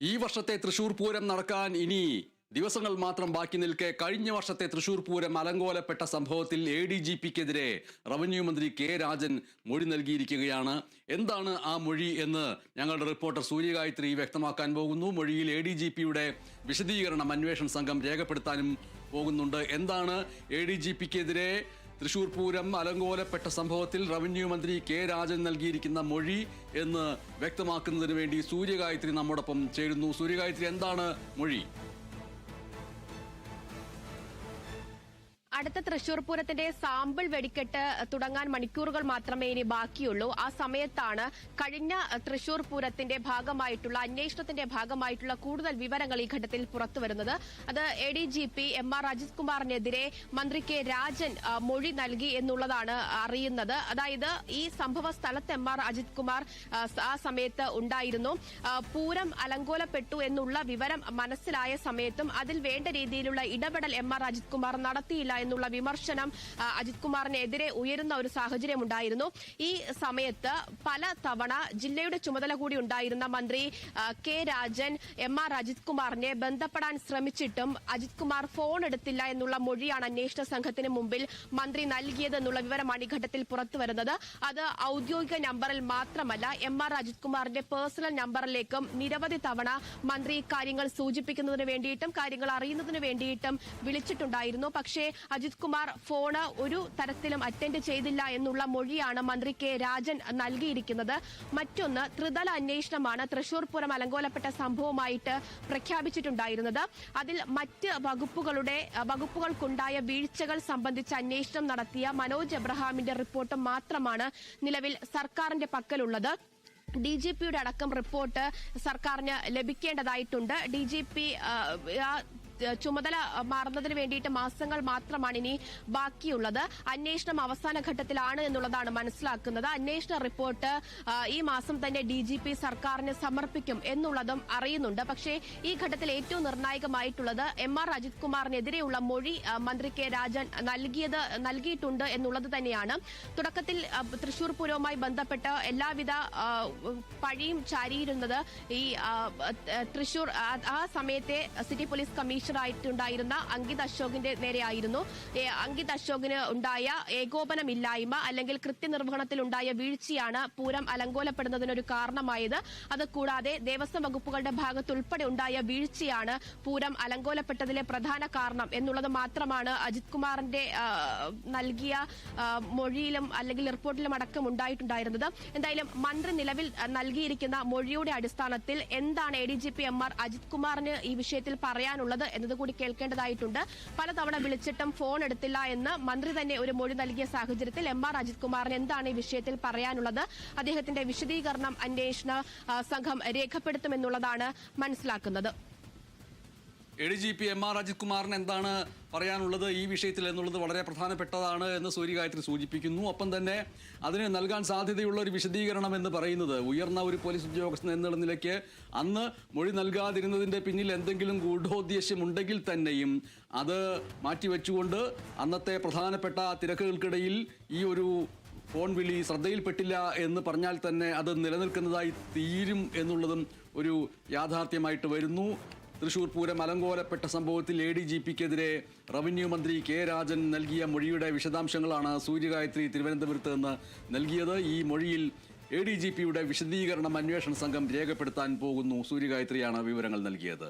ഈ വർഷത്തെ തൃശൂർ പൂരം നടക്കാൻ ഇനി ദിവസങ്ങൾ മാത്രം ബാക്കി നിൽക്കെ കഴിഞ്ഞ വർഷത്തെ തൃശൂർ പൂരം അലങ്കോലപ്പെട്ട സംഭവത്തിൽ ADGPക്കെതിരെ റവന്യൂ മന്ത്രി കെ രാജൻ മൊഴി നൽകിയിരിക്കുകയാണ്. എന്താണ് ആ മൊഴി എന്ന് ഞങ്ങളുടെ റിപ്പോർട്ടർ സൂര്യഗായത്രി വ്യക്തമാക്കാൻ പോകുന്നു. മൊഴിയിൽ ADGPയുടെ വിശദീകരണം അന്വേഷണ സംഘം രേഖപ്പെടുത്താനും പോകുന്നുണ്ട്. എന്താണ് ADGPക്കെതിരെ തൃശൂർ പൂരം അലങ്കോലപ്പെട്ട സംഭവത്തിൽ റവന്യൂ മന്ത്രി കെ രാജൻ നൽകിയിരിക്കുന്ന മൊഴി എന്ന് വ്യക്തമാക്കുന്നതിന് വേണ്ടി സൂര്യഗായത്രി നമ്മോടൊപ്പം ചേരുന്നു. സൂര്യഗായത്രി, എന്താണ് മൊഴി? അടുത്ത തൃശൂർ പൂരത്തിന്റെ സാമ്പിൾ വെടിക്കെട്ട് തുടങ്ങാൻ മണിക്കൂറുകൾ മാത്രമേ ഇനി ബാക്കിയുള്ളൂ. ആ സമയത്താണ് കഴിഞ്ഞ തൃശൂർ പൂരത്തിന്റെ ഭാഗമായിട്ടുള്ള അന്വേഷണത്തിന്റെ ഭാഗമായിട്ടുള്ള കൂടുതൽ വിവരങ്ങൾ ഈ ഘട്ടത്തിൽ പുറത്തുവരുന്നത്. അത് ADGP MR അജിത് കുമാറിനെതിരെ മന്ത്രി കെ രാജൻ മൊഴി നൽകി എന്നുള്ളതാണ് അറിയുന്നത്. അതായത് ഈ സംഭവ സ്ഥലത്ത് MR അജിത് കുമാർ ആ സമയത്ത് ഉണ്ടായിരുന്നു. പൂരം അലങ്കോലപ്പെട്ടു എന്നുള്ള വിവരം മനസ്സിലായ സമയത്തും അതിൽ വേണ്ട രീതിയിലുള്ള ഇടപെടൽ MR അജിത് കുമാർ നടത്തിയില്ല എന്നുള്ള വിമർശനം അജിത് കുമാറിനെതിരെ ഉയരുന്ന ഒരു സാഹചര്യം ഉണ്ടായിരുന്നു. ഈ സമയത്ത് പല തവണ ജില്ലയുടെ ചുമതല കൂടി ഉണ്ടായിരുന്ന മന്ത്രി കെ രാജൻ MR അജിത് കുമാറിനെ ബന്ധപ്പെടാൻ ശ്രമിച്ചിട്ടും അജിത് കുമാർ ഫോൺ എടുത്തില്ല എന്നുള്ള മൊഴിയാണ് അന്വേഷണ സംഘത്തിന് മുമ്പിൽ മന്ത്രി നൽകിയത് എന്നുള്ള വിവരമാണ് ഈ ഘട്ടത്തിൽ പുറത്തുവരുന്നത്. അത് ഔദ്യോഗിക നമ്പറിൽ മാത്രമല്ല, MR അജിത് കുമാറിന്റെ പേഴ്സണൽ നമ്പറിലേക്കും നിരവധി തവണ മന്ത്രി കാര്യങ്ങൾ സൂചിപ്പിക്കുന്നതിന് വേണ്ടിയിട്ടും കാര്യങ്ങൾ അറിയുന്നതിന് വേണ്ടിയിട്ടും വിളിച്ചിട്ടുണ്ടായിരുന്നു. പക്ഷേ അജിത് കുമാർ ഫോണ് ഒരു തരത്തിലും അറ്റൻഡ് ചെയ്തില്ല എന്നുള്ള മൊഴിയാണ് മന്ത്രി കെ രാജൻ നൽകിയിരിക്കുന്നത്. മറ്റൊന്ന്, ത്രിതല അന്വേഷണമാണ് തൃശൂർ പൂരം അലങ്കോലപ്പെട്ട സംഭവമായിട്ട് പ്രഖ്യാപിച്ചിട്ടുണ്ടായിരുന്നത്. അതിൽ മറ്റ് വകുപ്പുകൾക്കുണ്ടായ വീഴ്ചകൾ സംബന്ധിച്ച് അന്വേഷണം നടത്തിയ മനോജ് എബ്രഹാമിന്റെ റിപ്പോർട്ട് മാത്രമാണ് നിലവിൽ സർക്കാരിന്റെ പക്കലുള്ളത്. DGPയുടെ അടക്കം റിപ്പോർട്ട് സർക്കാരിന് ലഭിക്കേണ്ടതായിട്ടുണ്ട്. DGP ചുമതല മാറുന്നതിന് വേണ്ടിയിട്ട് മാസങ്ങൾ മാത്രമാണ് ഇനി ബാക്കിയുള്ളത്. അന്വേഷണം അവസാന ഘട്ടത്തിലാണ് എന്നുള്ളതാണ് മനസ്സിലാക്കുന്നത്. അന്വേഷണ റിപ്പോർട്ട് ഈ മാസം തന്നെ DGP സർക്കാരിന് സമർപ്പിക്കും എന്നുള്ളതും അറിയുന്നുണ്ട്. പക്ഷേ ഈ ഘട്ടത്തിൽ ഏറ്റവും നിർണായകമായിട്ടുള്ളത് MR അജിത് കുമാറിനെതിരെയുള്ള മൊഴി മന്ത്രി കെ രാജൻ നൽകിയിട്ടുണ്ട് എന്നുള്ളത് തന്നെയാണ്. തുടക്കത്തിൽ തൃശൂർ പൂരവുമായി ബന്ധപ്പെട്ട് എല്ലാവിധ പഴിയും ചാരിയിരുന്നത് ഈ തൃശൂർ ആ സമയത്തെ സിറ്റി പോലീസ് കമ്മീഷണറായിട്ടുണ്ടായിരുന്ന അങ്കിത് അശോകിന്റെ നേരെയായിരുന്നു. അങ്കിത് അശോകിന് ഉണ്ടായ ഏകോപനമില്ലായ്മ അല്ലെങ്കിൽ കൃത്യനിർവഹണത്തിൽ ഉണ്ടായ വീഴ്ചയാണ് പൂരം അലങ്കോലപ്പെടുന്നതിനൊരു കാരണമായത്. അത് കൂടാതെ ദേവസ്വം വകുപ്പുകളുടെ ഭാഗത്തുൾപ്പെടെ ഉണ്ടായ വീഴ്ചയാണ് പൂരം അലങ്കോലപ്പെട്ടതിലെ പ്രധാന കാരണം എന്നുള്ളത് മാത്രമാണ് അജിത് കുമാറിന്റെ നൽകിയ മൊഴിയിലും അല്ലെങ്കിൽ റിപ്പോർട്ടിലും അടക്കം ഉണ്ടായിട്ടുണ്ടായിരുന്നത്. എന്തായാലും മന്ത്രി നിലവിൽ നൽകിയിരിക്കുന്ന മൊഴിയുടെ അടിസ്ഥാനത്തിൽ എന്താണ് ADGP MR അജിത് കുമാറിന് ഈ വിഷയത്തിൽ പറയാനുള്ളത് എന്നതുകൂടി കേൾക്കേണ്ടതായിട്ടുണ്ട്. പലതവണ വിളിച്ചിട്ടും ഫോൺ എടുത്തില്ല എന്ന് മന്ത്രി തന്നെ ഒരു മൊഴി നൽകിയ സാഹചര്യത്തിൽ MR അജിത് കുമാറിന് എന്താണ് ഈ വിഷയത്തിൽ പറയാനുള്ളത്? അദ്ദേഹത്തിന്റെ വിശദീകരണം അന്വേഷണ സംഘം രേഖപ്പെടുത്തുമെന്നുള്ളതാണ് മനസ്സിലാക്കുന്നത്. ADGP MR അജിത് കുമാറിന് എന്താണ് പറയാനുള്ളത് ഈ വിഷയത്തിൽ എന്നുള്ളത് വളരെ പ്രധാനപ്പെട്ടതാണ് എന്ന് സൂര്യഗായത്രി സൂചിപ്പിക്കുന്നു. ഒപ്പം തന്നെ അതിന് നൽകാൻ സാധ്യതയുള്ള ഒരു വിശദീകരണം എന്ന് പറയുന്നത്, ഉയർന്ന ഒരു പോലീസ് ഉദ്യോഗസ്ഥൻ എന്നുള്ള നിലയ്ക്ക് അന്ന് മൊഴി നൽകാതിരുന്നതിൻ്റെ പിന്നിൽ എന്തെങ്കിലും ഗൂഢോദ്ദേശമുണ്ടെങ്കിൽ തന്നെയും അത് മാറ്റിവെച്ചുകൊണ്ട് അന്നത്തെ പ്രധാനപ്പെട്ട തിരക്കുകൾക്കിടയിൽ ഈ ഒരു ഫോൺ വിളി ശ്രദ്ധയിൽപ്പെട്ടില്ല എന്ന് പറഞ്ഞാൽ തന്നെ അത് നിലനിൽക്കുന്നതായി തീരും എന്നുള്ളതും ഒരു യാഥാർത്ഥ്യമായിട്ട് വരുന്നു. തൃശൂർ പൂരം അലങ്കോലപ്പെട്ട സംഭവത്തിൽ ADGPക്കെതിരെ റവന്യൂ മന്ത്രി കെ രാജൻ നൽകിയ മൊഴിയുടെ വിശദാംശങ്ങളാണ് സൂര്യഗായത്രി തിരുവനന്തപുരത്ത് നിന്ന് നൽകിയത്. ഈ മൊഴിയിൽ ADGPയുടെ വിശദീകരണം അന്വേഷണ സംഘം രേഖപ്പെടുത്താൻ പോകുന്നു. സൂര്യഗായത്രിയാണ് വിവരങ്ങൾ നൽകിയത്.